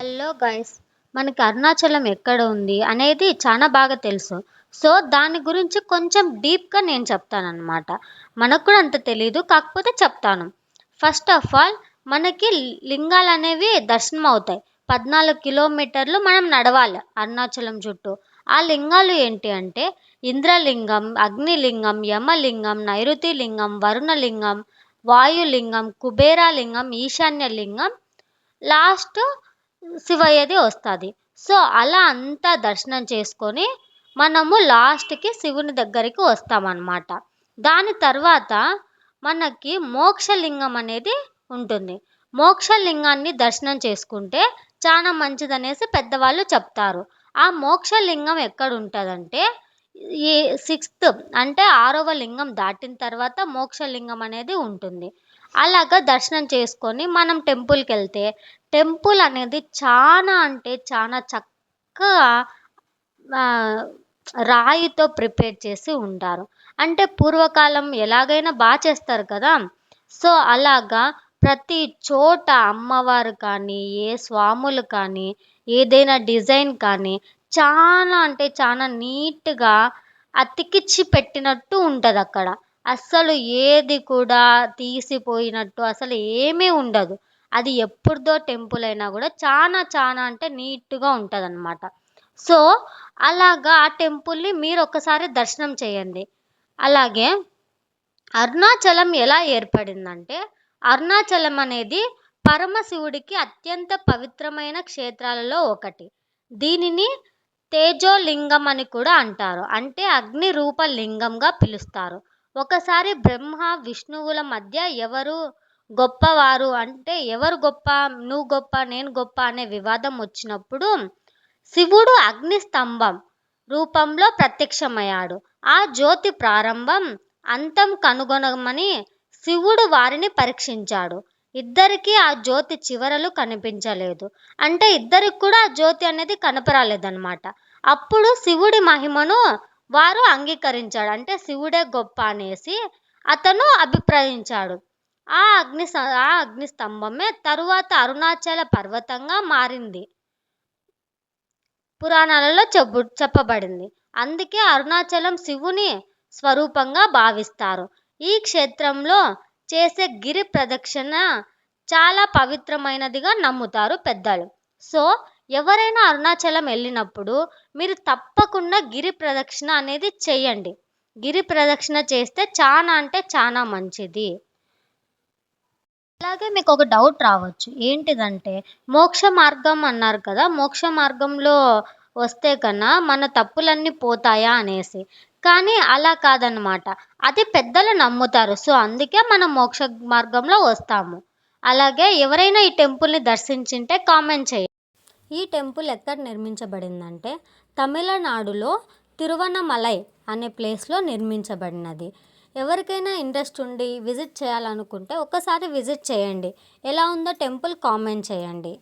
Hello guys, మనకి అరుణాచలం ఎక్కడ ఉంది అనేది చాలా బాగా తెలుసు. సో దాని గురించి కొంచెం డీప్గా నేను చెప్తానన్నమాట. మనకు కూడా అంత తెలీదు, కాకపోతే చెప్తాను. ఫస్ట్ ఆఫ్ ఆల్, మనకి లింగాలు అనేవి దర్శనం అవుతాయి. 14 కిలోమీటర్లు మనం నడవాలి అరుణాచలం చుట్టూ. ఆ లింగాలు ఏంటి అంటే ఇంద్రలింగం, అగ్నిలింగం, యమలింగం, నైరుతి లింగం, వరుణలింగం, వాయులింగం, కుబేరాలింగం, ఈశాన్యలింగం, లాస్ట్ శివయ్యది వస్తుంది. సో అలా అంతా దర్శనం చేసుకొని మనము లాస్ట్కి శివుని దగ్గరికి వస్తామన్నమాట. దాని తర్వాత మనకి మోక్షలింగం అనేది ఉంటుంది. మోక్షలింగాన్ని దర్శనం చేసుకుంటే చాలా మంచిదనేసి పెద్దవాళ్ళు చెప్తారు. ఆ మోక్షలింగం ఎక్కడ ఉంటుందంటే ఈ సిక్స్త్ అంటే 6వ లింగం దాటిన తర్వాత మోక్షలింగం అనేది ఉంటుంది. అలాగా దర్శనం చేసుకొని మనం టెంపుల్కి వెళ్తే టెంపుల్ అనేది చాలా అంటే చాలా చక్కగా ఆ, రాయితో ప్రిపేర్ చేసి ఉంటారు. అంటే పూర్వకాలం ఎలాగైనా బాగా చేస్తారు కదా. సో అలాగా ప్రతి చోట అమ్మవారు కానీ ఏ స్వాములు కానీ ఏదైనా డిజైన్ కానీ చాలా అంటే చాలా నీట్గా అతికిచ్చి పెట్టినట్టు ఉంటుంది అక్కడ. అస్సలు ఏది కూడా తీసిపోయినట్టు అసలు ఏమీ ఉండదు. అది ఎప్పుడుదో టెంపుల్ అయినా కూడా చాలా చాలా అంటే నీట్గా ఉంటుంది అనమాట. సో అలాగా ఆ టెంపుల్ని మీరు ఒకసారి దర్శనం చేయండి. అలాగే అరుణాచలం ఎలా ఏర్పడిందంటే అరుణాచలం అనేది పరమశివుడికి అత్యంత పవిత్రమైన క్షేత్రాలలో ఒకటి. దీనిని తేజోలింగం అని కూడా అంటారు. అంటే అగ్ని రూప లింగంగా పిలుస్తారు. ఒకసారి బ్రహ్మ విష్ణువుల మధ్య ఎవరు గొప్పవారు అంటే ఎవరు గొప్ప, నువ్వు గొప్ప నేను గొప్ప అనే వివాదం వచ్చినప్పుడు శివుడు అగ్ని స్తంభం రూపంలో ప్రత్యక్షమయ్యాడు. ఆ జ్యోతి ప్రారంభం అంతం కనుగొనమని శివుడు వారిని పరీక్షించాడు. ఇద్దరికి ఆ జ్యోతి చివరలు కనిపించలేదు. అంటే ఇద్దరికి కూడా ఆ జ్యోతి అనేది కనపరాలేదన్నమాట. అప్పుడు శివుడి మహిమను వారు అంగీకరించాడు. అంటే శివుడే గొప్ప అనేసి అతను అభిప్రాయించాడు. ఆ అగ్ని స్తంభమే తరువాత అరుణాచల పర్వతంగా మారింది. పురాణాలలో చెప్పబడింది. అందుకే అరుణాచలం శివుని స్వరూపంగా భావిస్తారు. ఈ క్షేత్రంలో చేసే గిరి ప్రదక్షిణ చాలా పవిత్రమైనదిగా నమ్ముతారు పెద్దలు. సో ఎవరైనా అరుణాచలం వెళ్ళినప్పుడు మీరు తప్పకుండా గిరి ప్రదక్షిణ అనేది చేయండి. గిరి ప్రదక్షిణ చేస్తే చాలా అంటే చాలా మంచిది. అలాగే మీకు ఒక డౌట్ రావచ్చు, ఏంటిదంటే మోక్ష మార్గం అన్నారు కదా, మోక్ష మార్గంలో వస్తే కన్నా మన తప్పులన్నీ పోతాయా అనేసి. కానీ అలా కాదనమాట. అది పెద్దలు నమ్ముతారు. సో అందుకే మనం మోక్ష మార్గంలో వస్తాము. అలాగే ఎవరైనా ఈ టెంపుల్ని దర్శించింటే కామెంట్ చేయండి. ఈ టెంపుల్ ఎక్కడ నిర్మించబడిందంటే తమిళనాడులో తిరువన్నమలై అనే ప్లేస్లో నిర్మించబడినది. ఎవరికైనా ఇంట్రెస్ట్ ఉండి విజిట్ చేయాలనుకుంటే ఒకసారి విజిట్ చేయండి. ఎలా ఉందో టెంపుల్ కామెంట్ చేయండి.